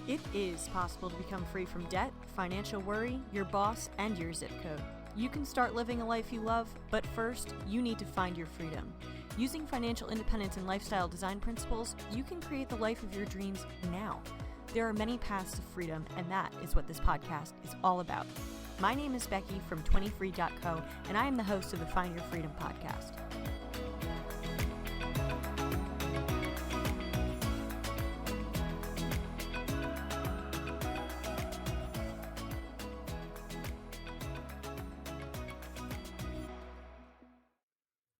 It is possible to become free from debt, financial worry, your boss, and your zip code. You can start living a life you love, but first, you need to find your freedom. Using financial independence and lifestyle design principles, you can create the life of your dreams now. There are many paths to freedom, and that is what this podcast is all about. My name is Becky from 20free.co, and I am the host of the Find Your Freedom podcast.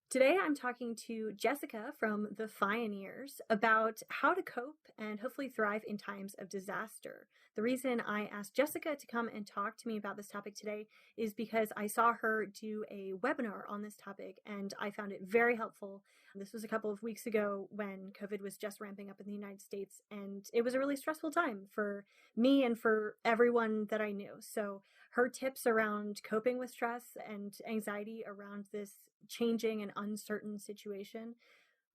Today, I'm talking to Jessica from the Fioneers about how to cope and hopefully thrive in times of disaster. The reason I asked Jessica to come and talk to me about this topic today is because I saw her do a webinar on this topic and I found it very helpful. This was a couple of weeks ago when COVID was just ramping up in the United States, and it was a really stressful time for me and for everyone that I knew. So her tips around coping with stress and anxiety around this changing and uncertain situation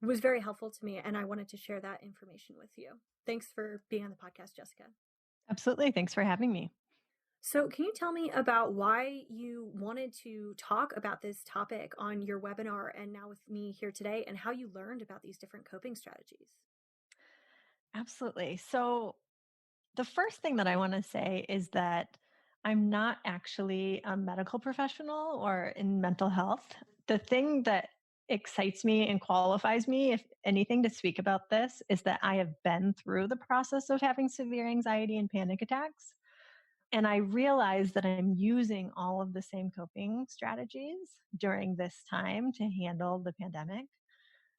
was very helpful to me, and I wanted to share that information with you. Thanks for being on the podcast, Jessica. Absolutely. Thanks for having me. So can you tell me about why you wanted to talk about this topic on your webinar and now with me here today, and how you learned about these different coping strategies? Absolutely. So, the first thing that I want to say is that I'm not actually a medical professional or in mental health. The thing that excites me and qualifies me, if anything, to speak about this is that I have been through the process of having severe anxiety and panic attacks. And I realize that I'm using all of the same coping strategies during this time to handle the pandemic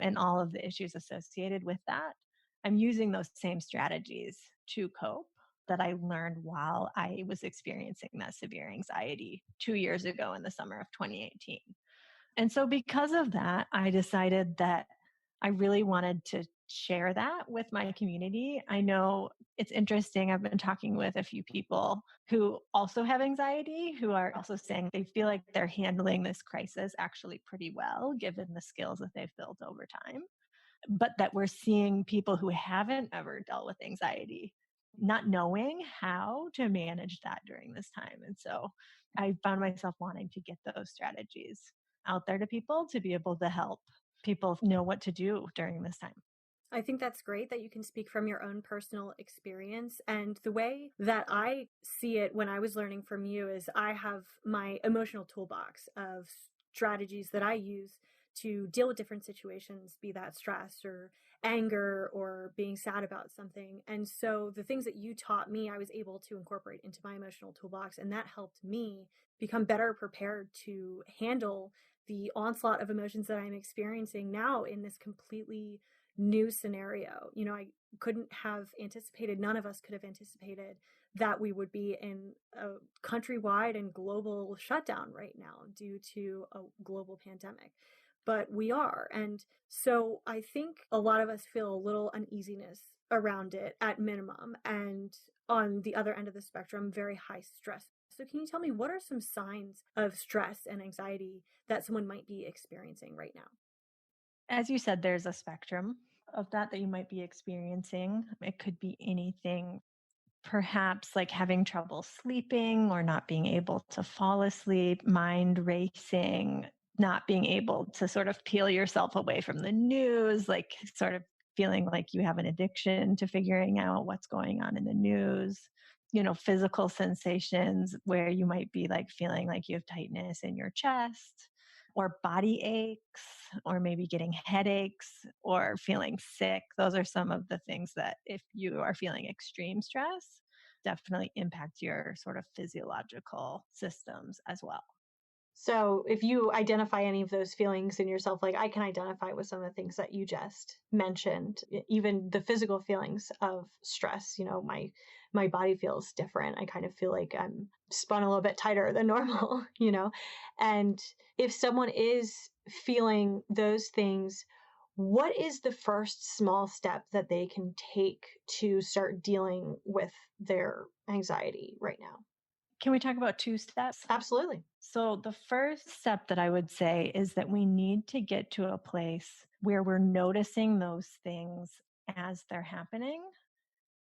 and all of the issues associated with that. I'm using those same strategies to cope that I learned while I was experiencing that severe anxiety 2 years ago in the summer of 2018. And so, because of that, I decided that I really wanted to share that with my community. I know it's interesting. I've been talking with a few people who also have anxiety, who are also saying they feel like they're handling this crisis actually pretty well, given the skills that they've built over time. But that we're seeing people who haven't ever dealt with anxiety not knowing how to manage that during this time. And so I found myself wanting to get those strategies out there to people to be able to help people know what to do during this time. I think that's great that you can speak from your own personal experience. And the way that I see it when I was learning from you is I have my emotional toolbox of strategies that I use to deal with different situations, be that stress or anger or being sad about something. And so the things that you taught me, I was able to incorporate into my emotional toolbox. And that helped me become better prepared to handle the onslaught of emotions that I'm experiencing now in this completely new scenario. You know, I couldn't have anticipated, none of us could have anticipated that we would be in a countrywide and global shutdown right now due to a global pandemic. But we are. And so I think a lot of us feel a little uneasiness around it at minimum. And on the other end of the spectrum, very high stress. So can you tell me, what are some signs of stress and anxiety that someone might be experiencing right now? As you said, there's a spectrum of that you might be experiencing. It could be anything, perhaps like having trouble sleeping or not being able to fall asleep, mind racing, not being able to sort of peel yourself away from the news, like sort of feeling like you have an addiction to figuring out what's going on in the news. Physical sensations where you might be like feeling like you have tightness in your chest, or body aches, or maybe getting headaches or feeling sick. Those are some of the things that, if you are feeling extreme stress, definitely impact your sort of physiological systems as well. So if you identify any of those feelings in yourself, like I can identify with some of the things that you just mentioned, even the physical feelings of stress, my body feels different. I kind of feel like I'm spun a little bit tighter than normal, and if someone is feeling those things, what is the first small step that they can take to start dealing with their anxiety right now? Can we talk about 2 steps? Absolutely. So the first step that I would say is that we need to get to a place where we're noticing those things as they're happening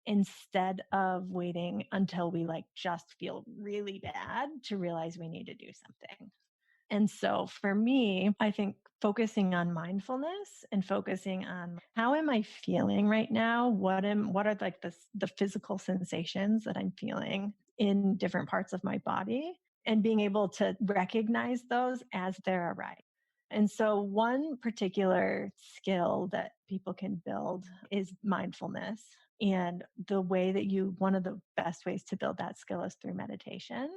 instead of waiting until we just feel really bad to realize we need to do something. And so for me, I think focusing on mindfulness and focusing on how am I feeling right now? What are the physical sensations that I'm feeling in different parts of my body, and being able to recognize those as they're arriving. And so one particular skill that people can build is mindfulness. And one of the best ways to build that skill is through meditation.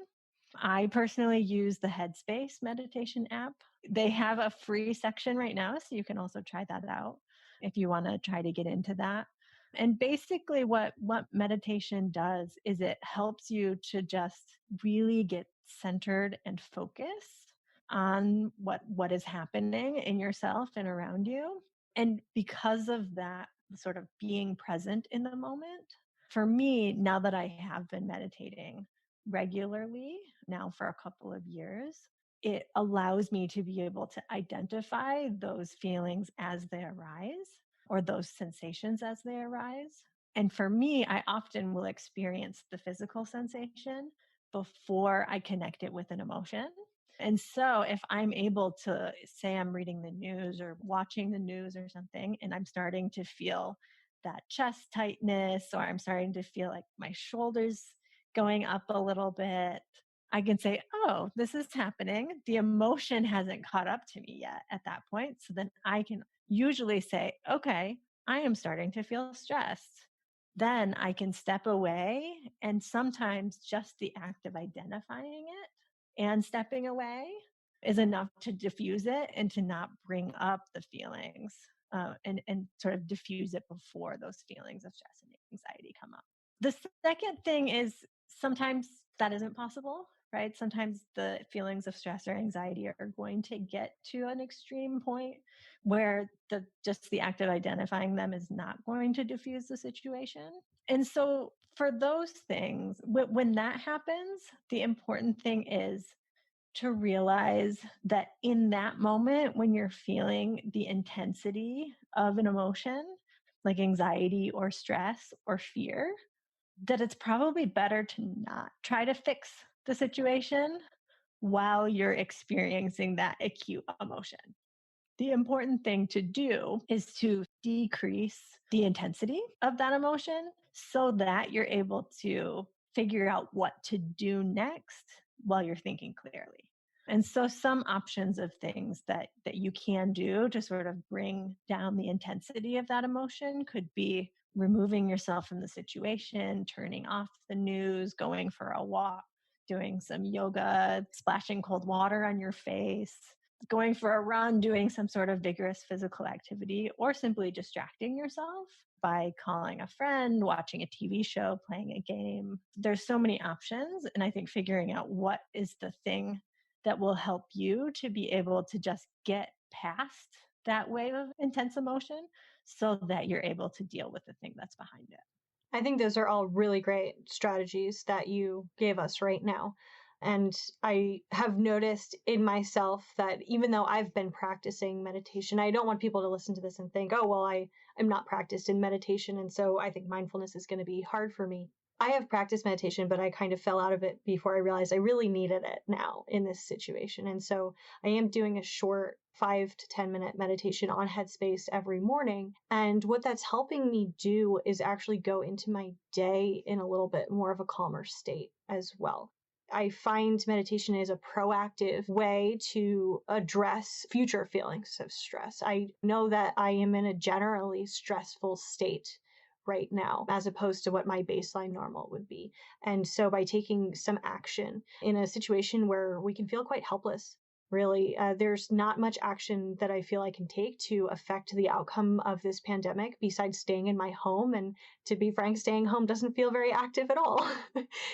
I personally use the Headspace meditation app. They have a free section right now, so you can also try that out if you want to try to get into that. And basically what meditation does is it helps you to just really get centered and focused on what is happening in yourself and around you. And because of that, sort of being present in the moment, for me, now that I have been meditating regularly now for a couple of years, it allows me to be able to identify those feelings as they arise, or those sensations as they arise. And for me, I often will experience the physical sensation before I connect it with an emotion. And so if I'm able to say I'm reading the news or watching the news or something, and I'm starting to feel that chest tightness, or I'm starting to feel like my shoulders going up a little bit, I can say, oh, this is happening. The emotion hasn't caught up to me yet at that point. So then I can usually say, okay, I am starting to feel stressed. Then I can step away, and sometimes just the act of identifying it and stepping away is enough to diffuse it and to not bring up the feelings, and sort of diffuse it before those feelings of stress and anxiety come up. The second thing is sometimes that isn't possible, right? Sometimes the feelings of stress or anxiety are going to get to an extreme point where just the act of identifying them is not going to diffuse the situation. And so for those things, when that happens, the important thing is to realize that in that moment, when you're feeling the intensity of an emotion, like anxiety or stress or fear, that it's probably better to not try to fix the situation while you're experiencing that acute emotion. The important thing to do is to decrease the intensity of that emotion so that you're able to figure out what to do next while you're thinking clearly. And so some options of things that you can do to sort of bring down the intensity of that emotion could be removing yourself from the situation, turning off the news, going for a walk, doing some yoga, splashing cold water on your face, going for a run, doing some sort of vigorous physical activity, or simply distracting yourself by calling a friend, watching a TV show, playing a game. There's so many options. And I think figuring out what is the thing that will help you to be able to just get past that wave of intense emotion so that you're able to deal with the thing that's behind it. I think those are all really great strategies that you gave us right now. And I have noticed in myself that even though I've been practicing meditation, I don't want people to listen to this and think, oh, well, I'm not practiced in meditation, and so I think mindfulness is going to be hard for me. I have practiced meditation, but I kind of fell out of it before I realized I really needed it now in this situation. And so I am doing a short 5 to 10 minute meditation on Headspace every morning. And what that's helping me do is actually go into my day in a little bit more of a calmer state as well. I find meditation is a proactive way to address future feelings of stress. I know that I am in a generally stressful state right now, as opposed to what my baseline normal would be. And so by taking some action in a situation where we can feel quite helpless, really, there's not much action that I feel I can take to affect the outcome of this pandemic besides staying in my home. And to be frank, staying home doesn't feel very active at all.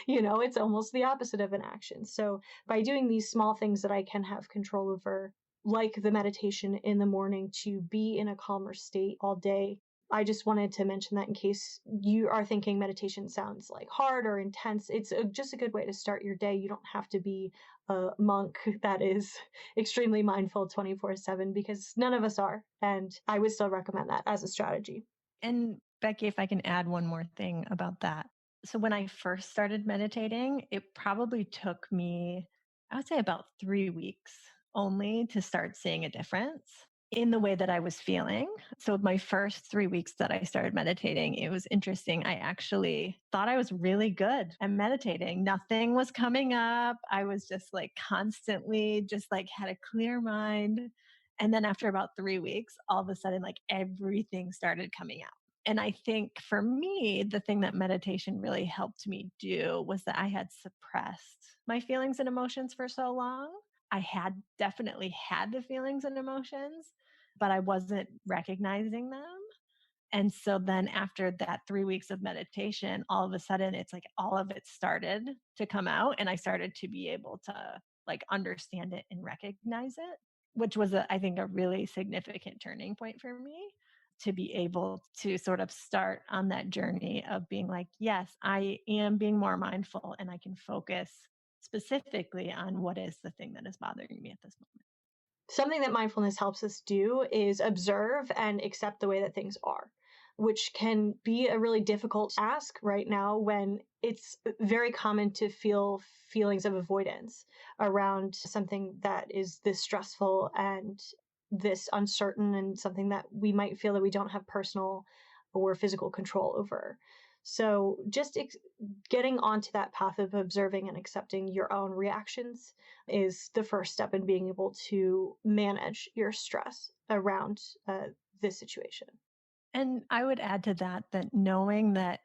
It's almost the opposite of an action. So by doing these small things that I can have control over, like the meditation in the morning to be in a calmer state all day, I just wanted to mention that in case you are thinking meditation sounds like hard or intense. It's just a good way to start your day. You don't have to be a monk that is extremely mindful 24/7, because none of us are. And I would still recommend that as a strategy. And Becky, if I can add one more thing about that. So when I first started meditating, it probably took me, I would say about 3 weeks only to start seeing a difference in the way that I was feeling. So my first 3 weeks that I started meditating, it was interesting. I actually thought I was really good at meditating. Nothing was coming up. I was just like constantly just like had a clear mind. And then after about 3 weeks, all of a sudden, like everything started coming out. And I think for me, the thing that meditation really helped me do was that I had suppressed my feelings and emotions for so long. I had definitely had the feelings and emotions, but I wasn't recognizing them. And so then after that 3 weeks of meditation, all of a sudden it's like all of it started to come out and I started to be able to like understand it and recognize it, which was I think a really significant turning point for me to be able to sort of start on that journey of being like, yes, I am being more mindful and I can focus specifically on what is the thing that is bothering me at this moment. Something that mindfulness helps us do is observe and accept the way that things are, which can be a really difficult ask right now when it's very common to feel feelings of avoidance around something that is this stressful and this uncertain and something that we might feel that we don't have personal or physical control over. So just getting onto that path of observing and accepting your own reactions is the first step in being able to manage your stress around this situation. And I would add to that that knowing that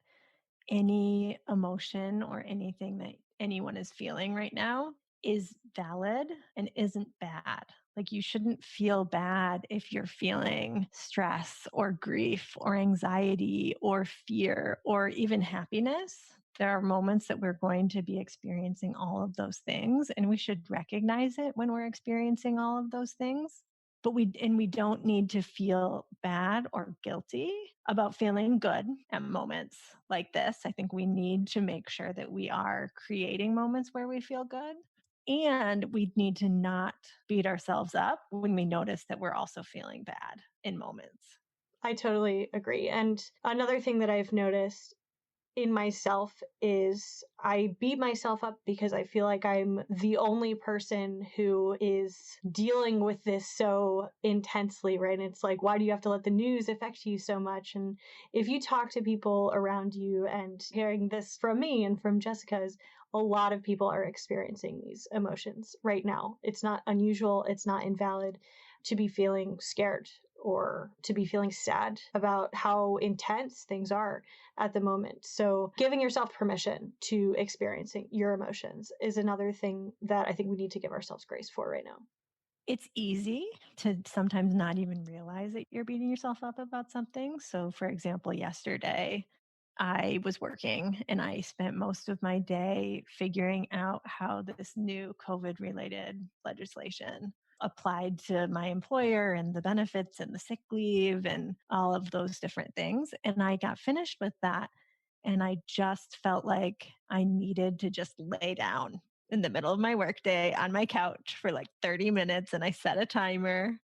any emotion or anything that anyone is feeling right now is valid and isn't bad. Like you shouldn't feel bad if you're feeling stress or grief or anxiety or fear or even happiness. There are moments that we're going to be experiencing all of those things, and we should recognize it when we're experiencing all of those things. But we don't need to feel bad or guilty about feeling good at moments like this. I think we need to make sure that we are creating moments where we feel good. And we need to not beat ourselves up when we notice that we're also feeling bad in moments. I totally agree. And another thing that I've noticed in myself is I beat myself up because I feel like I'm the only person who is dealing with this so intensely, right? And it's like, why do you have to let the news affect you so much? And if you talk to people around you, and hearing this from me and from Jessica's, a lot of people are experiencing these emotions right now. It's not unusual, it's not invalid to be feeling scared or to be feeling sad about how intense things are at the moment. So giving yourself permission to experiencing your emotions is another thing that I think we need to give ourselves grace for right now. It's easy to sometimes not even realize that you're beating yourself up about something. So, for example, yesterday, I was working and I spent most of my day figuring out how this new COVID related legislation applied to my employer and the benefits and the sick leave and all of those different things. And I got finished with that. And I just felt like I needed to just lay down in the middle of my workday on my couch for like 30 minutes. And I set a timer.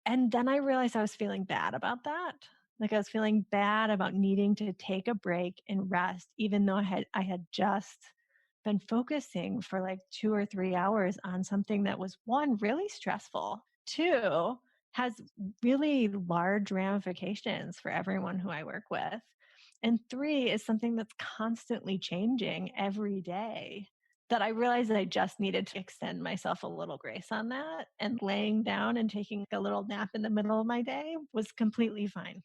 And then I realized I was feeling bad about that. Like I was feeling bad about needing to take a break and rest, even though I had just been focusing for like 2 or 3 hours on something that was, one, really stressful, two, has really large ramifications for everyone who I work with, and three, is something that's constantly changing every day, that I realized that I just needed to extend myself a little grace on that. And laying down and taking a little nap in the middle of my day was completely fine.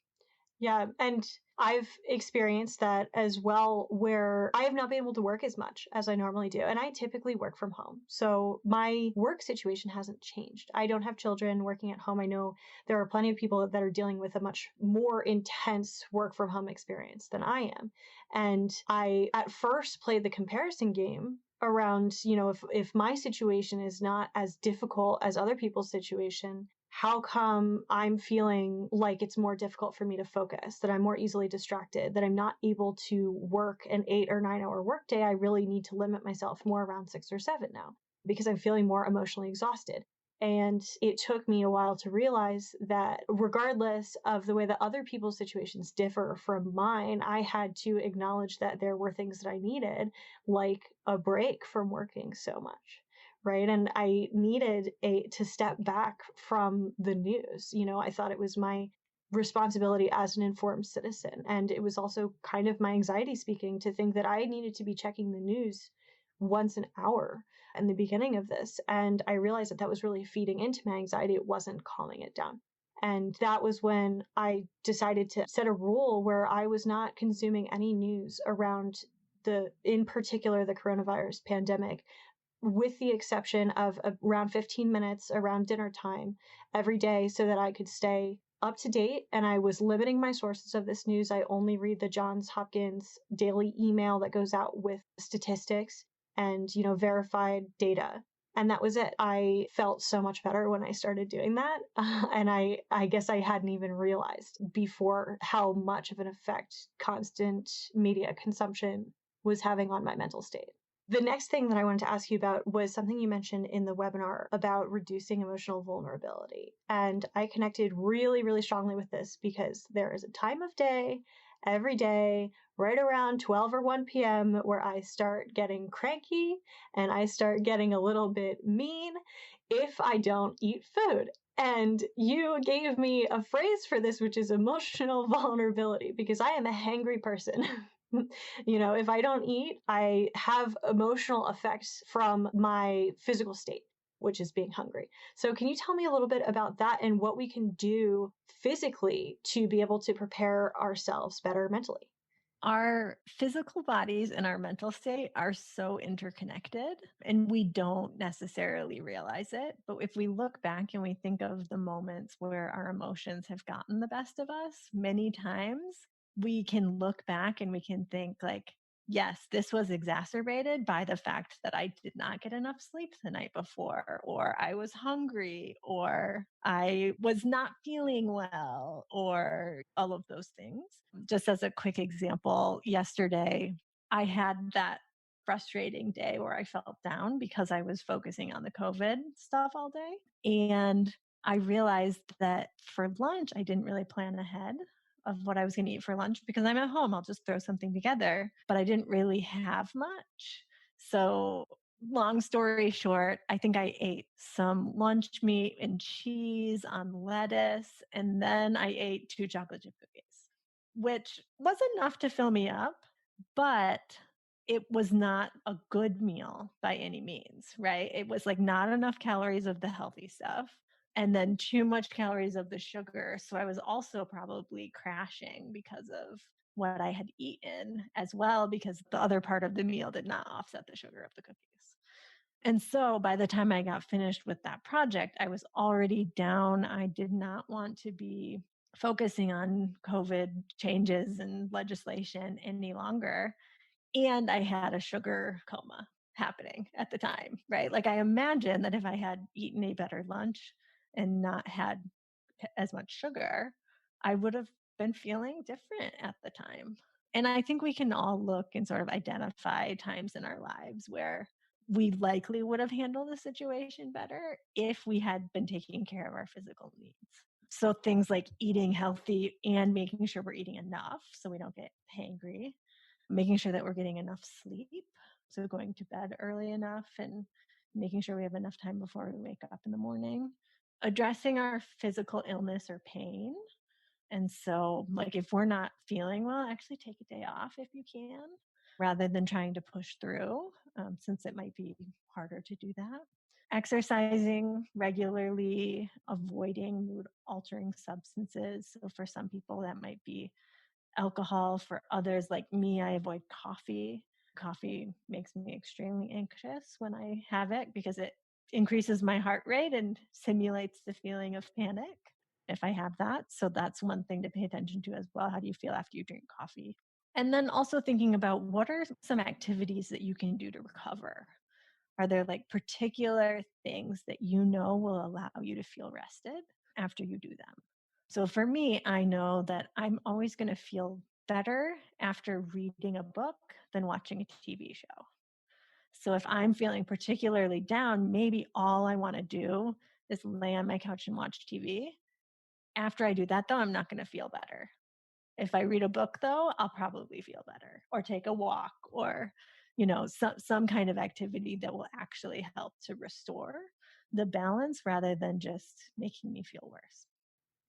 Yeah, and I've experienced that as well, where I have not been able to work as much as I normally do. And I typically work from home. So my work situation hasn't changed. I don't have children working at home. I know there are plenty of people that are dealing with a much more intense work from home experience than I am. And I at first played the comparison game around, if my situation is not as difficult as other people's situation, how come I'm feeling like it's more difficult for me to focus, that I'm more easily distracted, that I'm not able to work an 8 or 9 hour workday? I really need to limit myself more around 6 or 7 now because I'm feeling more emotionally exhausted. And it took me a while to realize that regardless of the way that other people's situations differ from mine, I had to acknowledge that there were things that I needed, like a break from working so much. Right. And I needed to step back from the news. I thought it was my responsibility as an informed citizen. And it was also kind of my anxiety speaking to think that I needed to be checking the news once an hour in the beginning of this. And I realized that was really feeding into my anxiety. It wasn't calming it down. And that was when I decided to set a rule where I was not consuming any news around in particular, the coronavirus pandemic, with the exception of around 15 minutes around dinner time every day so that I could stay up to date. And I was limiting my sources of this news. I only read the Johns Hopkins daily email that goes out with statistics and, verified data. And that was it. I felt so much better when I started doing that. And I guess I hadn't even realized before how much of an effect constant media consumption was having on my mental state. The next thing that I wanted to ask you about was something you mentioned in the webinar about reducing emotional vulnerability. And I connected really, really strongly with this because there is a time of day every day, right around 12 or 1 p.m., where I start getting cranky and I start getting a little bit mean if I don't eat food. And you gave me a phrase for this, which is emotional vulnerability, because I am a hangry person. If I don't eat, I have emotional effects from my physical state, which is being hungry. So can you tell me a little bit about that and what we can do physically to be able to prepare ourselves better mentally? Our physical bodies and our mental state are so interconnected, and we don't necessarily realize it. But if we look back and we think of the moments where our emotions have gotten the best of us, many times we can look back and we can think like, yes, this was exacerbated by the fact that I did not get enough sleep the night before, or I was hungry, or I was not feeling well, or all of those things. Just as a quick example, yesterday I had that frustrating day where I felt down because I was focusing on the COVID stuff all day. And I realized that for lunch, I didn't really plan ahead of what I was going to eat for lunch because I'm at home. I'll just throw something together, but I didn't really have much. So, long story short, I think I ate some lunch meat and cheese on lettuce, and then I ate 2 chocolate chip cookies, which was enough to fill me up, but it was not a good meal by any means, right? It was like not enough calories of the healthy stuff and then too much calories of the sugar. So I was also probably crashing because of what I had eaten as well, because the other part of the meal did not offset the sugar of the cookies. And so by the time I got finished with that project, I was already down. I did not want to be focusing on COVID changes and legislation any longer. And I had a sugar coma happening at the time, right? Like I imagine that if I had eaten a better lunch and not had as much sugar, I would have been feeling different at the time. And I think we can all look and sort of identify times in our lives where we likely would have handled the situation better if we had been taking care of our physical needs. So things like eating healthy and making sure we're eating enough so we don't get hangry, making sure that we're getting enough sleep, so going to bed early enough and making sure we have enough time before we wake up in the morning, addressing our physical illness or pain. And so, like, if we're not feeling well, actually take a day off if you can, rather than trying to push through, since it might be harder to do that. Exercising regularly, avoiding mood altering substances. So, for some people, that might be alcohol. For others, like me, I avoid coffee. Coffee makes me extremely anxious when I have it because it increases my heart rate and simulates the feeling of panic if I have that. So that's one thing to pay attention to as well. How do you feel after you drink coffee? And then also thinking about what are some activities that you can do to recover? Are there like particular things that you know will allow you to feel rested after you do them? So for me, I know that I'm always going to feel better after reading a book than watching a TV show. So if I'm feeling particularly down, maybe all I want to do is lay on my couch and watch TV. After I do that, though, I'm not going to feel better. If I read a book, though, I'll probably feel better, or take a walk, or, some kind of activity that will actually help to restore the balance rather than just making me feel worse.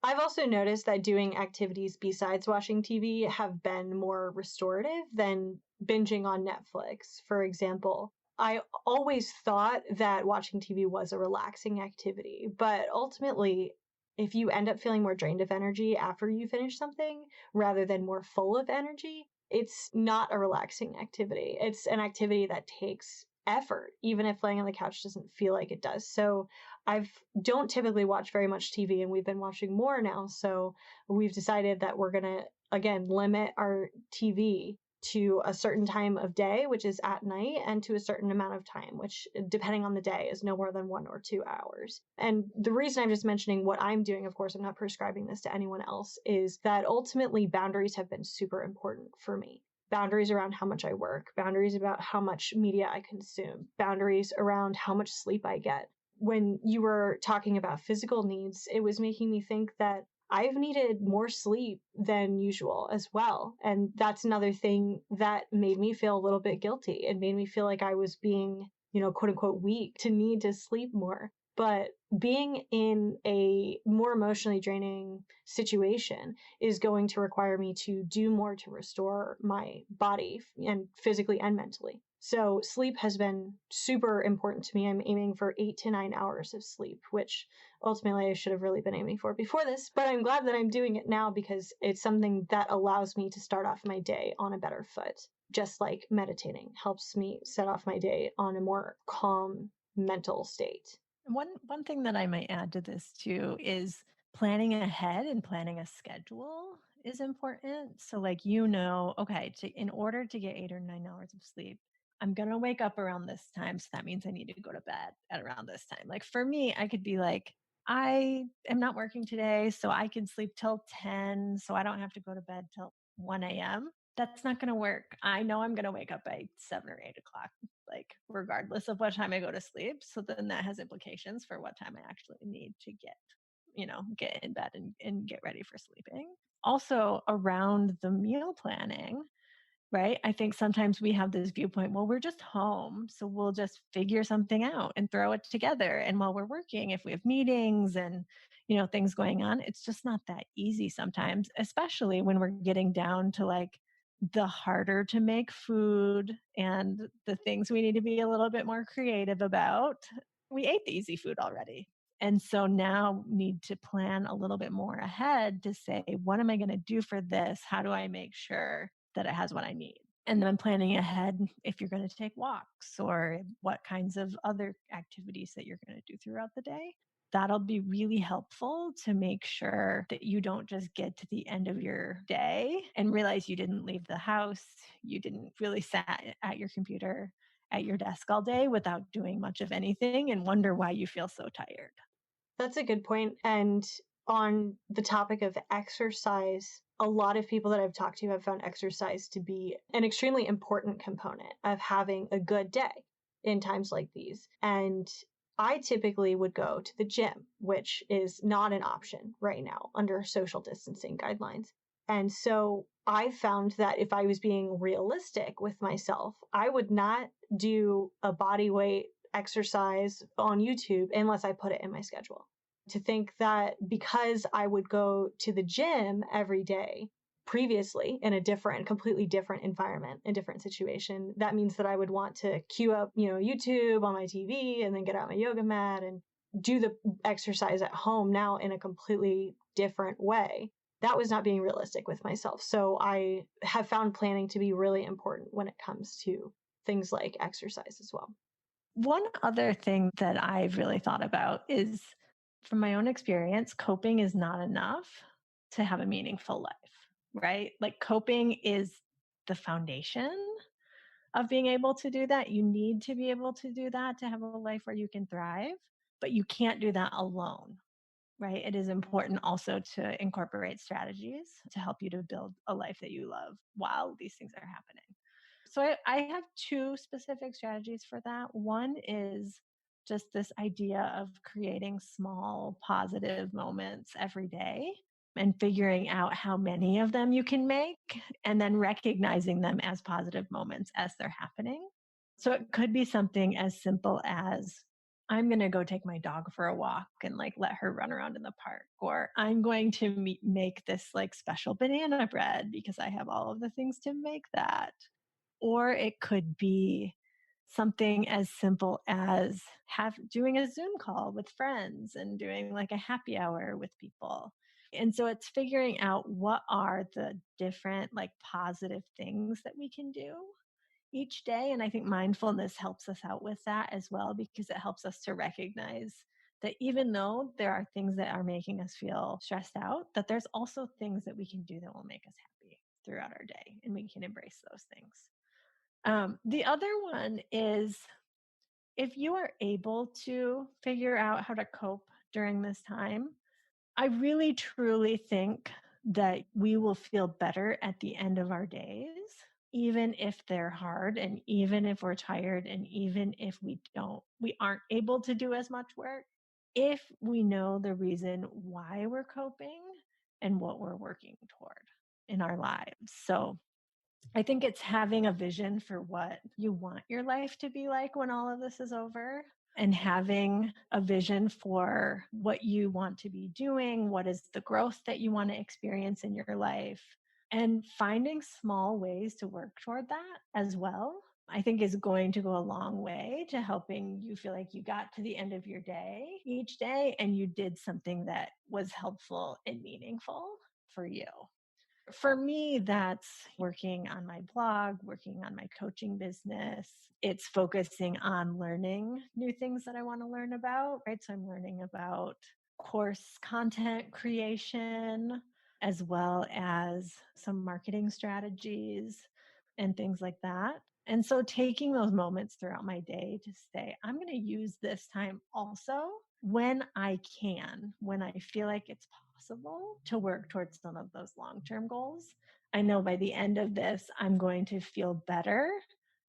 I've also noticed that doing activities besides watching TV have been more restorative than binging on Netflix, for example. I always thought that watching TV was a relaxing activity, but ultimately, if you end up feeling more drained of energy after you finish something rather than more full of energy, it's not a relaxing activity. It's an activity that takes effort, even if laying on the couch doesn't feel like it does. So I don't typically watch very much TV, and we've been watching more now. So we've decided that we're going to, again, limit our TV to a certain time of day, which is at night, and to a certain amount of time, which, depending on the day, is no more than 1 or 2 hours. And the reason I'm just mentioning what I'm doing, of course, I'm not prescribing this to anyone else, is that ultimately boundaries have been super important for me. Boundaries around how much I work, boundaries about how much media I consume, boundaries around how much sleep I get. When you were talking about physical needs, it was making me think that I've needed more sleep than usual as well. And that's another thing that made me feel a little bit guilty. It made me feel like I was being, quote unquote, weak to need to sleep more. But being in a more emotionally draining situation is going to require me to do more to restore my body, and physically and mentally. So sleep has been super important to me. I'm aiming for 8 to 9 hours of sleep, which ultimately I should have really been aiming for before this, but I'm glad that I'm doing it now because it's something that allows me to start off my day on a better foot. Just like meditating helps me set off my day on a more calm mental state. One thing that I might add to this too is planning ahead and planning a schedule is important. So okay, in order to get 8 or 9 hours of sleep, I'm going to wake up around this time. So that means I need to go to bed at around this time. Like for me, I could be like, I am not working today, so I can sleep till 10, so I don't have to go to bed till 1 a.m. That's not going to work. I know I'm going to wake up by 7 or 8 o'clock, like regardless of what time I go to sleep. So then that has implications for what time I actually need to get in bed and get ready for sleeping. Also around the meal planning, right? I think sometimes we have this viewpoint, well, we're just home, so we'll just figure something out and throw it together. And while we're working, if we have meetings and, things going on, it's just not that easy sometimes, especially when we're getting down to like the harder to make food and the things we need to be a little bit more creative about. We ate the easy food already. And so now need to plan a little bit more ahead to say, what am I going to do for this? How do I make sure that it has what I need? And then planning ahead if you're going to take walks or what kinds of other activities that you're going to do throughout the day. That'll be really helpful to make sure that you don't just get to the end of your day and realize you didn't leave the house, you didn't really sat at your computer, at your desk all day without doing much of anything and wonder why you feel so tired. That's a good point. And on the topic of exercise, a lot of people that I've talked to have found exercise to be an extremely important component of having a good day in times like these. And I typically would go to the gym, which is not an option right now under social distancing guidelines. And so I found that if I was being realistic with myself, I would not do a body weight exercise on YouTube unless I put it in my schedule. To think that because I would go to the gym every day previously in a completely different environment, a different situation, that means that I would want to queue up, YouTube on my TV and then get out my yoga mat and do the exercise at home now in a completely different way. That was not being realistic with myself. So I have found planning to be really important when it comes to things like exercise as well. One other thing that I've really thought about is, from my own experience, coping is not enough to have a meaningful life, right? Like coping is the foundation of being able to do that. You need to be able to do that to have a life where you can thrive, but you can't do that alone, right? It is important also to incorporate strategies to help you to build a life that you love while these things are happening. So I have two specific strategies for that. One is just this idea of creating small positive moments every day and figuring out how many of them you can make, and then recognizing them as positive moments as they're happening. So it could be something as simple as, I'm going to go take my dog for a walk and like let her run around in the park, or I'm going to make this like special banana bread because I have all of the things to make that. Or it could be something as simple as doing a Zoom call with friends and doing like a happy hour with people. And so it's figuring out what are the different like positive things that we can do each day. And I think mindfulness helps us out with that as well, because it helps us to recognize that even though there are things that are making us feel stressed out, that there's also things that we can do that will make us happy throughout our day, and we can embrace those things. The other one is, if you are able to figure out how to cope during this time, I really truly think that we will feel better at the end of our days, even if they're hard, and even if we're tired, and even if we aren't able to do as much work, if we know the reason why we're coping and what we're working toward in our lives. So I think it's having a vision for what you want your life to be like when all of this is over, and having a vision for what you want to be doing, what is the growth that you want to experience in your life, and finding small ways to work toward that as well, I think is going to go a long way to helping you feel like you got to the end of your day each day and you did something that was helpful and meaningful for you. For me, that's working on my blog, working on my coaching business. It's focusing on learning new things that I want to learn about, right? So I'm learning about course content creation, as well as some marketing strategies and things like that. And so taking those moments throughout my day to say, I'm going to use this time also when I can, when I feel like it's possible to work towards some of those long-term goals. I know by the end of this, I'm going to feel better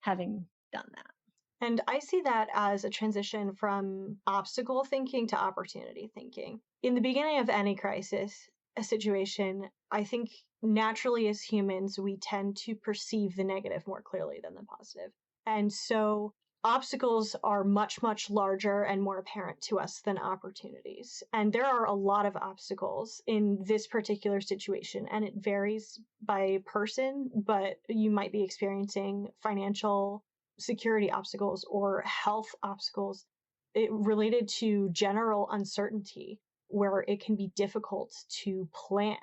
having done that. And I see that as a transition from obstacle thinking to opportunity thinking. In the beginning of any crisis, a situation, I think naturally as humans, we tend to perceive the negative more clearly than the positive. And so obstacles are much, much larger and more apparent to us than opportunities. And there are a lot of obstacles in this particular situation, and it varies by person, but you might be experiencing financial security obstacles or health obstacles related to general uncertainty, where it can be difficult to plan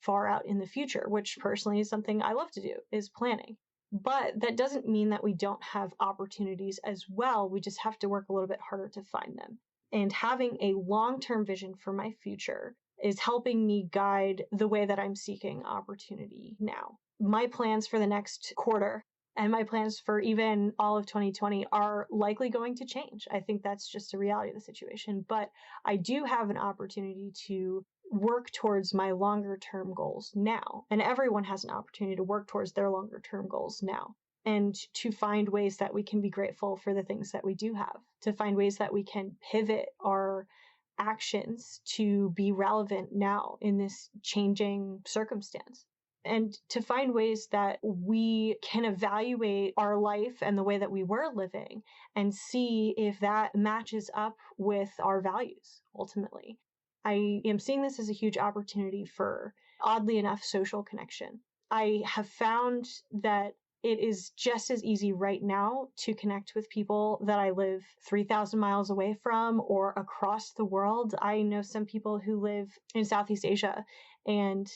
far out in the future, which personally is something I love to do, is planning. But that doesn't mean that we don't have opportunities as well. We just have to work a little bit harder to find them. And having a long-term vision for my future is helping me guide the way that I'm seeking opportunity now. My plans for the next quarter and my plans for even all of 2020 are likely going to change. I think that's just a reality of the situation. But I do have an opportunity to work towards my longer term goals now. And everyone has an opportunity to work towards their longer term goals now. And to find ways that we can be grateful for the things that we do have, to find ways that we can pivot our actions to be relevant now in this changing circumstance, and to find ways that we can evaluate our life and the way that we were living and see if that matches up with our values ultimately. I am seeing this as a huge opportunity for, oddly enough, social connection. I have found that it is just as easy right now to connect with people that I live 3,000 miles away from or across the world. I know some people who live in Southeast Asia, and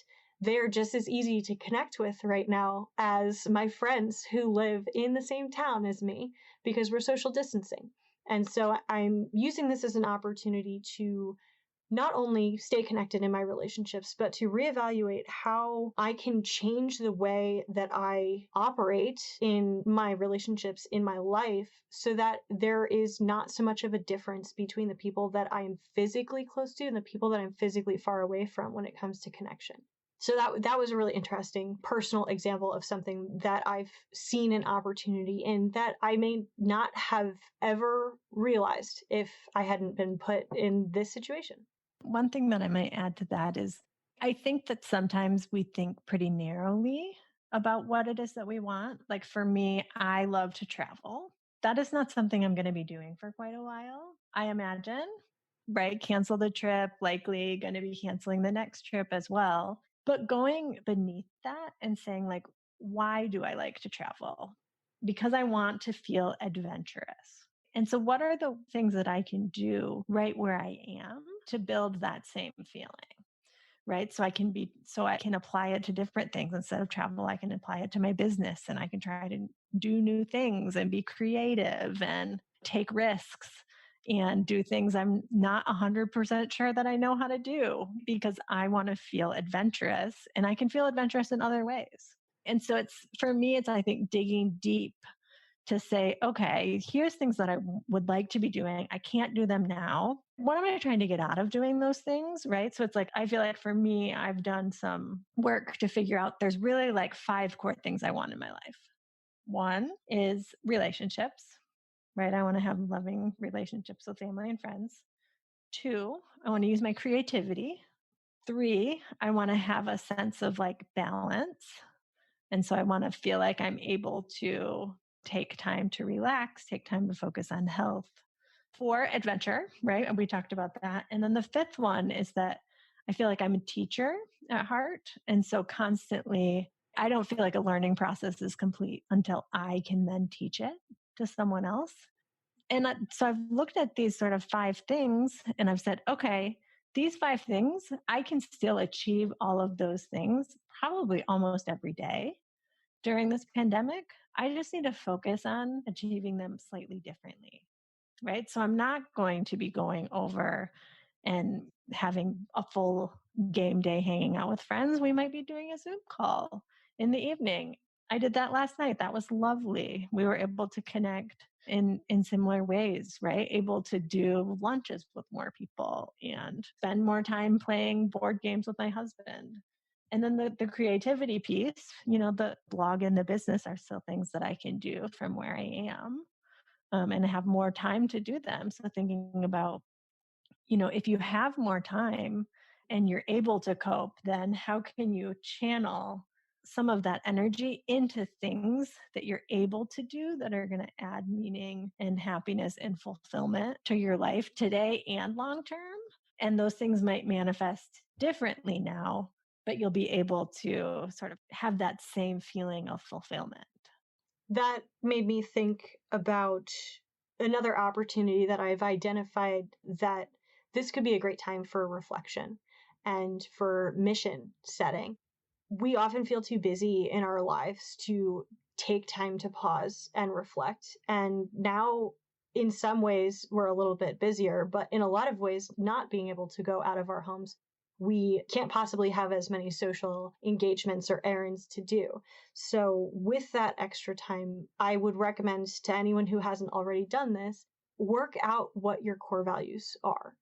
they're just as easy to connect with right now as my friends who live in the same town as me, because we're social distancing. And so I'm using this as an opportunity to not only stay connected in my relationships, but to reevaluate how I can change the way that I operate in my relationships in my life, so that there is not so much of a difference between the people that I am physically close to and the people that I'm physically far away from when it comes to connection. So that was a really interesting personal example of something that I've seen an opportunity in that I may not have ever realized if I hadn't been put in this situation. One thing that I might add to that is I think that sometimes we think pretty narrowly about what it is that we want. Like for me, I love to travel. That is not something I'm going to be doing for quite a while, I imagine, right? Cancel the trip, likely going to be canceling the next trip as well. But going beneath that and saying, like, why do I like to travel? Because I want to feel adventurous. And so, what are the things that I can do right where I am to build that same feeling? Right. So I can apply it to different things. Instead of travel, I can apply it to my business and I can try to do new things and be creative and take risks and do things I'm not 100% sure that I know how to do because I want to feel adventurous and I can feel adventurous in other ways. And so for me, it's, I think, digging deep to say, okay, here's things that I would like to be doing. I can't do them now. What am I trying to get out of doing those things? Right. So it's like, I feel like for me, I've done some work to figure out there's really like 5 core things I want in my life. One is relationships, right? I want to have loving relationships with family and friends. 2, I want to use my creativity. 3, I want to have a sense of like balance. And so I want to feel like I'm able to take time to relax, take time to focus on health. 4, adventure, right? And we talked about that. And then the 5th one is that I feel like I'm a teacher at heart. And so constantly, I don't feel like a learning process is complete until I can then teach it to someone else. And so I've looked at these sort of 5 things and I've said, okay, these 5 things, I can still achieve all of those things probably almost every day during this pandemic. I just need to focus on achieving them slightly differently, right? So I'm not going to be going over and having a full game day hanging out with friends. We might be doing a Zoom call in the evening. I did that last night. That was lovely. We were able to connect in similar ways, right? Able to do lunches with more people and spend more time playing board games with my husband. And then the creativity piece, the blog and the business are still things that I can do from where I am, and have more time to do them. So thinking about, if you have more time and you're able to cope, then how can you channel some of that energy into things that you're able to do that are going to add meaning and happiness and fulfillment to your life today and long term? And those things might manifest differently now, but you'll be able to sort of have that same feeling of fulfillment. That made me think about another opportunity that I've identified, that this could be a great time for reflection and for mission setting. We often feel too busy in our lives to take time to pause and reflect. And now, in some ways, we're a little bit busier, but in a lot of ways, not being able to go out of our homes, we can't possibly have as many social engagements or errands to do. So with that extra time, I would recommend to anyone who hasn't already done this, work out what your core values are.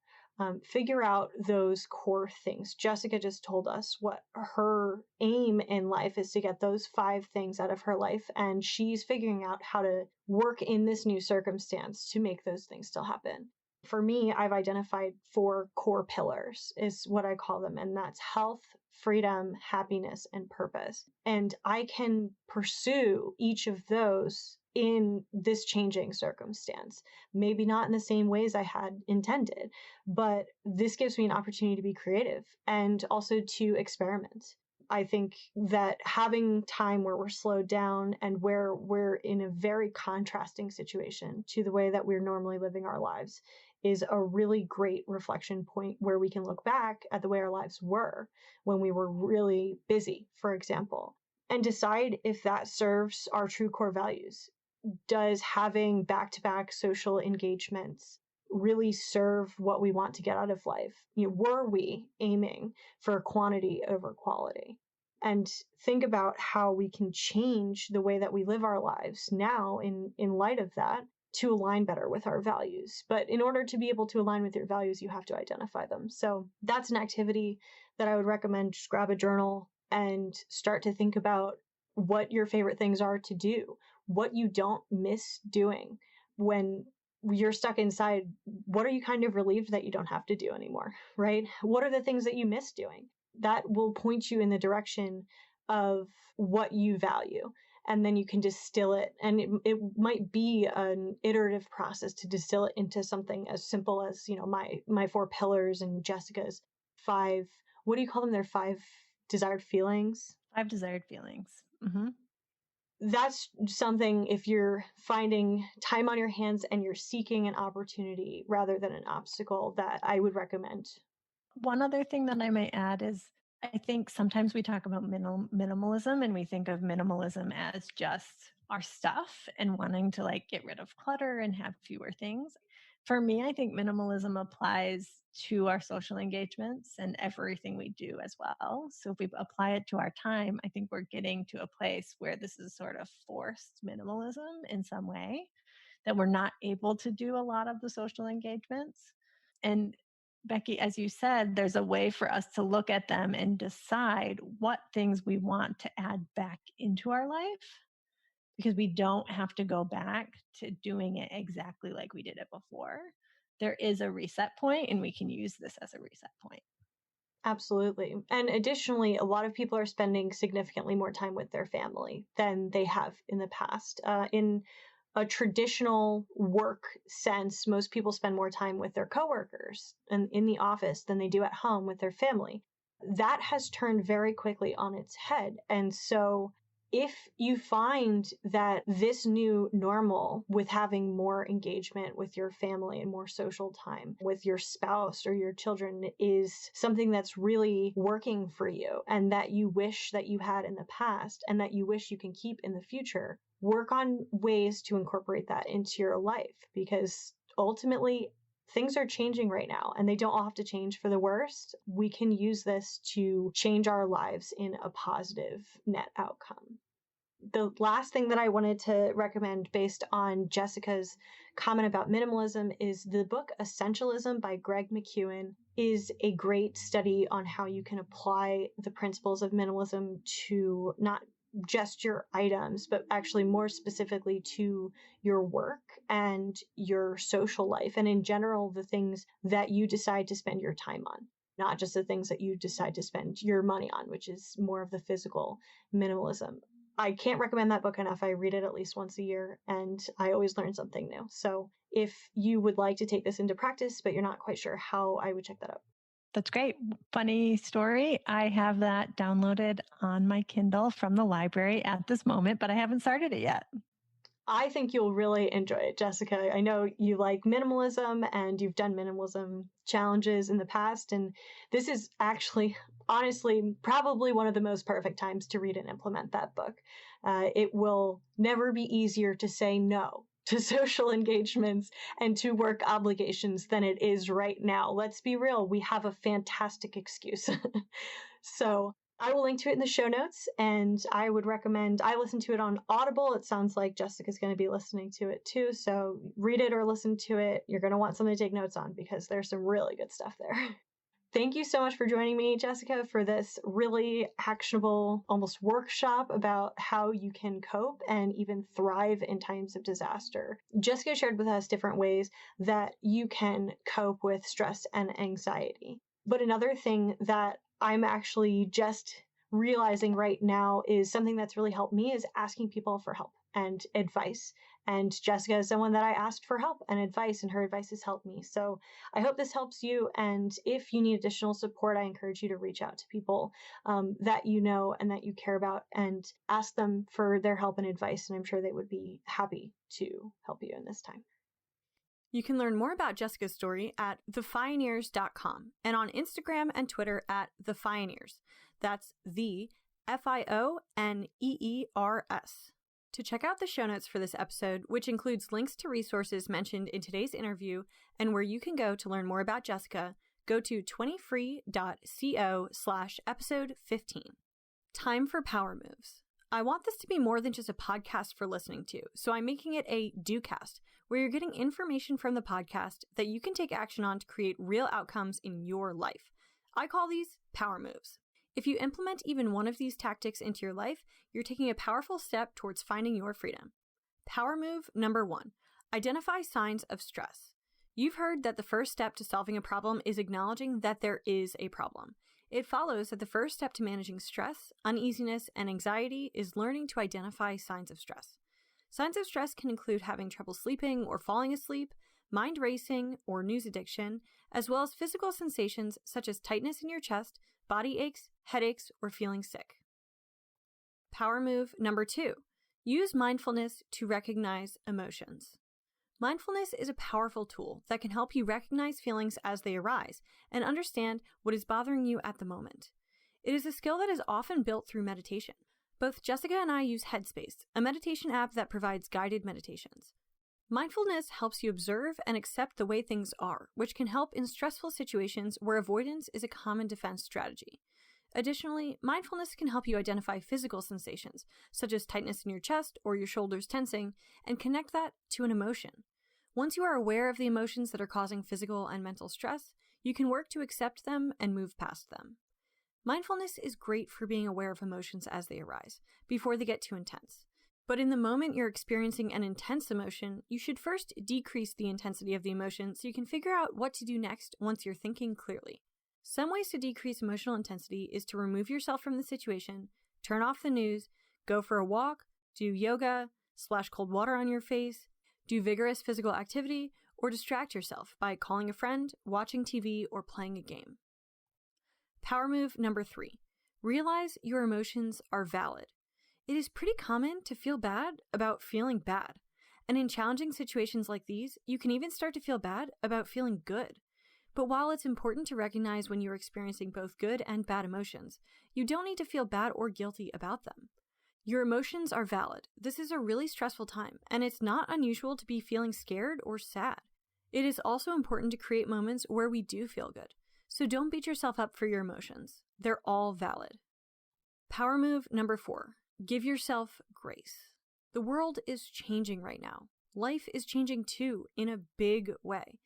Figure out those core things. Jessica just told us what her aim in life is, to get those 5 things out of her life. And she's figuring out how to work in this new circumstance to make those things still happen. For me, I've identified 4 core pillars, is what I call them. And that's health, freedom, happiness, and purpose. And I can pursue each of those in this changing circumstance. Maybe not in the same ways I had intended, but this gives me an opportunity to be creative and also to experiment. I think that having time where we're slowed down and where we're in a very contrasting situation to the way that we're normally living our lives is a really great reflection point, where we can look back at the way our lives were when we were really busy, for example, and decide if that serves our true core values. Does having back-to-back social engagements really serve what we want to get out of life? Were we aiming for quantity over quality? And think about how we can change the way that we live our lives now in light of that, to align better with our values. But in order to be able to align with your values, you have to identify them. So that's an activity that I would recommend. Just grab a journal and start to think about what your favorite things are to do, what you don't miss doing when you're stuck inside. What are you kind of relieved that you don't have to do anymore, right? What are the things that you miss doing? That will point you in the direction of what you value. And then you can distill it. And it might be an iterative process to distill it into something as simple as, my 4 pillars and Jessica's 5, what do you call them? Their 5 desired feelings? 5 desired feelings. Mm-hmm. That's something, if you're finding time on your hands and you're seeking an opportunity rather than an obstacle, that I would recommend. One other thing that I might add is I think sometimes we talk about minimalism and we think of minimalism as just our stuff and wanting to get rid of clutter and have fewer things. For me, I think minimalism applies to our social engagements and everything we do as well. So if we apply it to our time, I think we're getting to a place where this is sort of forced minimalism in some way, that we're not able to do a lot of the social engagements. And Becky, as you said, there's a way for us to look at them and decide what things we want to add back into our life, because we don't have to go back to doing it exactly like we did it before. There is a reset point, and we can use this as a reset point. Absolutely. And additionally, a lot of people are spending significantly more time with their family than they have in the past. In a traditional work sense, most people spend more time with their coworkers and in the office than they do at home with their family. That has turned very quickly on its head. And so if you find that this new normal with having more engagement with your family and more social time with your spouse or your children is something that's really working for you and that you wish that you had in the past and that you wish you can keep in the future, work on ways to incorporate that into your life, because ultimately things are changing right now and they don't all have to change for the worst. We can use this to change our lives in a positive net outcome. The last thing that I wanted to recommend based on Jessica's comment about minimalism is the book Essentialism by Greg McKeown is a great study on how you can apply the principles of minimalism to not just your items, but actually more specifically to your work and your social life. And in general, the things that you decide to spend your time on, not just the things that you decide to spend your money on, which is more of the physical minimalism. I can't recommend that book enough. I read it at least once a year and I always learn something new. So if you would like to take this into practice, but you're not quite sure how, I would check that out. That's great. Funny story. I have that downloaded on my Kindle from the library at this moment, but I haven't started it yet. I think you'll really enjoy it, Jessica. I know you like minimalism and you've done minimalism challenges in the past. And this is actually, honestly, probably one of the most perfect times to read and implement that book. It will never be easier to say no to social engagements and to work obligations than it is right now. Let's be real. We have a fantastic excuse. So I will link to it in the show notes, and I would recommend, I listened to it on Audible. It sounds like Jessica's going to be listening to it too. So read it or listen to it. You're going to want something to take notes on because there's some really good stuff there. Thank you so much for joining me, Jessica, for this really actionable, almost workshop about how you can cope and even thrive in times of disaster. Jessica shared with us different ways that you can cope with stress and anxiety. But another thing that I'm actually just realizing right now is something that's really helped me is asking people for help and advice. And Jessica is someone that I asked for help and advice, and her advice has helped me. So I hope this helps you. And if you need additional support, I encourage you to reach out to people that you know and that you care about and ask them for their help and advice. And I'm sure they would be happy to help you in this time. You can learn more about Jessica's story at thefioneers.com and on Instagram and Twitter at thefioneers. That's the FIONEERS. To check out the show notes for this episode, which includes links to resources mentioned in today's interview and where you can go to learn more about Jessica, go to 20free.co/episode 15. Time for power moves. I want this to be more than just a podcast for listening to, so I'm making it a do-cast, where you're getting information from the podcast that you can take action on to create real outcomes in your life. I call these power moves. If you implement even one of these tactics into your life, you're taking a powerful step towards finding your freedom. Power move number 1, identify signs of stress. You've heard that the first step to solving a problem is acknowledging that there is a problem. It follows that the first step to managing stress, uneasiness, and anxiety is learning to identify signs of stress. Signs of stress can include having trouble sleeping or falling asleep, mind racing, or news addiction, as well as physical sensations such as tightness in your chest, body aches, headaches, or feeling sick. Power move number 2, use mindfulness to recognize emotions. Mindfulness is a powerful tool that can help you recognize feelings as they arise and understand what is bothering you at the moment. It is a skill that is often built through meditation. Both Jessica and I use Headspace, a meditation app that provides guided meditations. Mindfulness helps you observe and accept the way things are, which can help in stressful situations where avoidance is a common defense strategy. Additionally, mindfulness can help you identify physical sensations, such as tightness in your chest or your shoulders tensing, and connect that to an emotion. Once you are aware of the emotions that are causing physical and mental stress, you can work to accept them and move past them. Mindfulness is great for being aware of emotions as they arise, before they get too intense. But in the moment you're experiencing an intense emotion, you should first decrease the intensity of the emotion so you can figure out what to do next once you're thinking clearly. Some ways to decrease emotional intensity is to remove yourself from the situation, turn off the news, go for a walk, do yoga, splash cold water on your face, do vigorous physical activity, or distract yourself by calling a friend, watching TV, or playing a game. Power move number 3, realize your emotions are valid. It is pretty common to feel bad about feeling bad, and in challenging situations like these, you can even start to feel bad about feeling good. But while it's important to recognize when you're experiencing both good and bad emotions, you don't need to feel bad or guilty about them. Your emotions are valid. This is a really stressful time, and it's not unusual to be feeling scared or sad. It is also important to create moments where we do feel good. So don't beat yourself up for your emotions. They're all valid. Power move number 4, give yourself grace. The world is changing right now. Life is changing too, in a big way.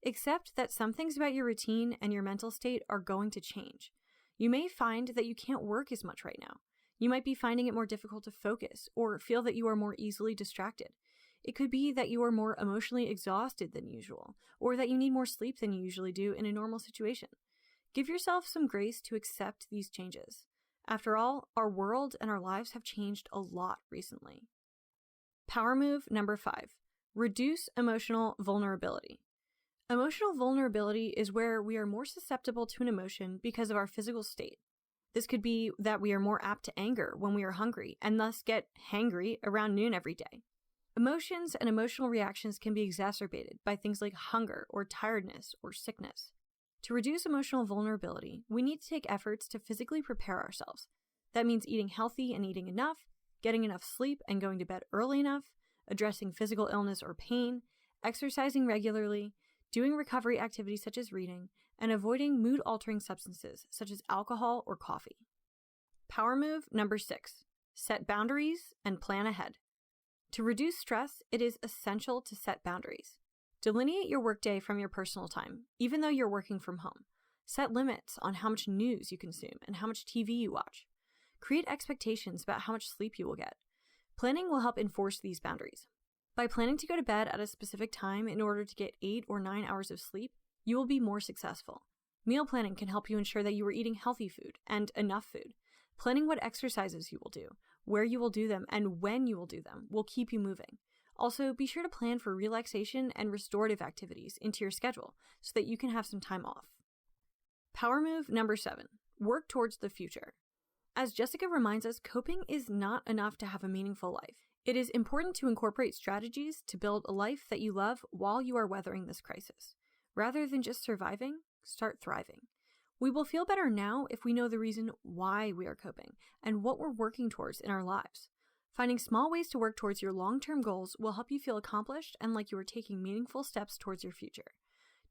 Except that some things about your routine and your mental state are going to change. You may find that you can't work as much right now. You might be finding it more difficult to focus or feel that you are more easily distracted. It could be that you are more emotionally exhausted than usual, or that you need more sleep than you usually do in a normal situation. Give yourself some grace to accept these changes. After all, our world and our lives have changed a lot recently. Power move number 5, reduce emotional vulnerability. Emotional vulnerability is where we are more susceptible to an emotion because of our physical state. This could be that we are more apt to anger when we are hungry and thus get hangry around noon every day. Emotions and emotional reactions can be exacerbated by things like hunger or tiredness or sickness. To reduce emotional vulnerability, we need to take efforts to physically prepare ourselves. That means eating healthy and eating enough, getting enough sleep and going to bed early enough, addressing physical illness or pain, exercising regularly, doing recovery activities such as reading, and avoiding mood-altering substances such as alcohol or coffee. Power move number 6, set boundaries and plan ahead. To reduce stress, it is essential to set boundaries. Delineate your workday from your personal time, even though you're working from home. Set limits on how much news you consume and how much TV you watch. Create expectations about how much sleep you will get. Planning will help enforce these boundaries. By planning to go to bed at a specific time in order to get 8 or 9 hours of sleep, you will be more successful. Meal planning can help you ensure that you are eating healthy food and enough food. Planning what exercises you will do, where you will do them, and when you will do them will keep you moving. Also, be sure to plan for relaxation and restorative activities into your schedule so that you can have some time off. Power move number 7, work towards the future. As Jessica reminds us, coping is not enough to have a meaningful life. It is important to incorporate strategies to build a life that you love while you are weathering this crisis. Rather than just surviving, start thriving. We will feel better now if we know the reason why we are coping and what we're working towards in our lives. Finding small ways to work towards your long-term goals will help you feel accomplished and like you are taking meaningful steps towards your future.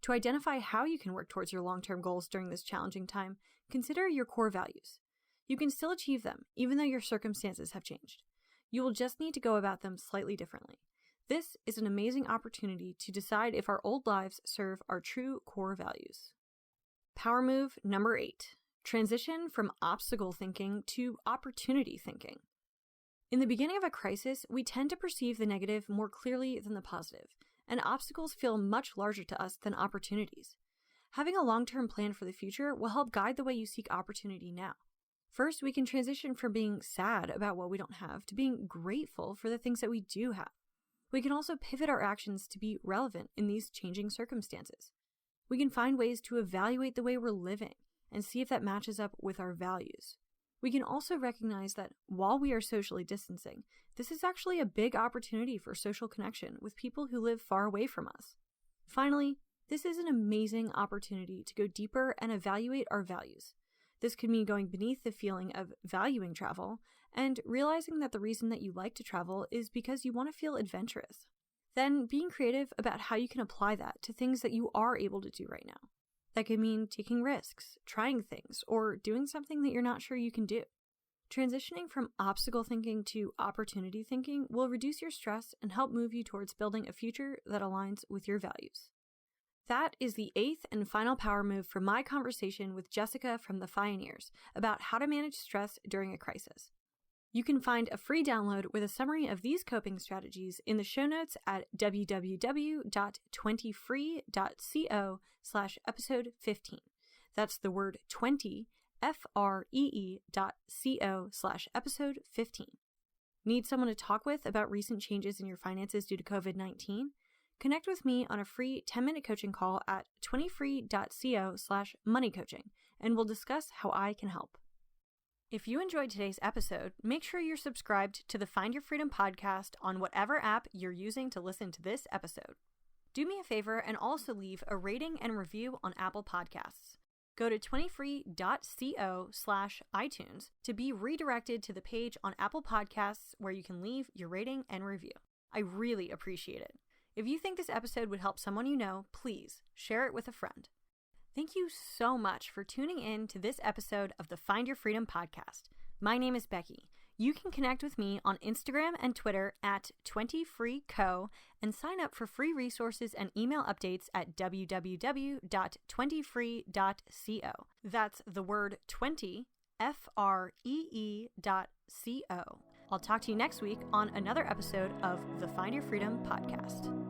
To identify how you can work towards your long-term goals during this challenging time, consider your core values. You can still achieve them, even though your circumstances have changed. You will just need to go about them slightly differently. This is an amazing opportunity to decide if our old lives serve our true core values. Power move number 8. Transition from obstacle thinking to opportunity thinking. In the beginning of a crisis, we tend to perceive the negative more clearly than the positive, and obstacles feel much larger to us than opportunities. Having a long-term plan for the future will help guide the way you seek opportunity now. First, we can transition from being sad about what we don't have to being grateful for the things that we do have. We can also pivot our actions to be relevant in these changing circumstances. We can find ways to evaluate the way we're living and see if that matches up with our values. We can also recognize that while we are socially distancing, this is actually a big opportunity for social connection with people who live far away from us. Finally, this is an amazing opportunity to go deeper and evaluate our values. This could mean going beneath the feeling of valuing travel and realizing that the reason that you like to travel is because you want to feel adventurous. Then being creative about how you can apply that to things that you are able to do right now. That could mean taking risks, trying things, or doing something that you're not sure you can do. Transitioning from obstacle thinking to opportunity thinking will reduce your stress and help move you towards building a future that aligns with your values. That is the 8th and final power move from my conversation with Jessica from the Fioneers about how to manage stress during a crisis. You can find a free download with a summary of these coping strategies in the show notes at www.20free.co/episode 15. That's the word 20, FREE.co/episode 15. Need someone to talk with about recent changes in your finances due to COVID-19? Connect with me on a free 10-minute coaching call at 20free.co/moneycoaching, and we'll discuss how I can help. If you enjoyed today's episode, make sure you're subscribed to the Find Your Freedom podcast on whatever app you're using to listen to this episode. Do me a favor and also leave a rating and review on Apple Podcasts. Go to 20free.co/iTunes to be redirected to the page on Apple Podcasts where you can leave your rating and review. I really appreciate it. If you think this episode would help someone you know, please share it with a friend. Thank you so much for tuning in to this episode of the Find Your Freedom podcast. My name is Becky. You can connect with me on Instagram and Twitter at 20freeco and sign up for free resources and email updates at www.20free.co. That's the word 20, FREE.co. I'll talk to you next week on another episode of the Find Your Freedom podcast.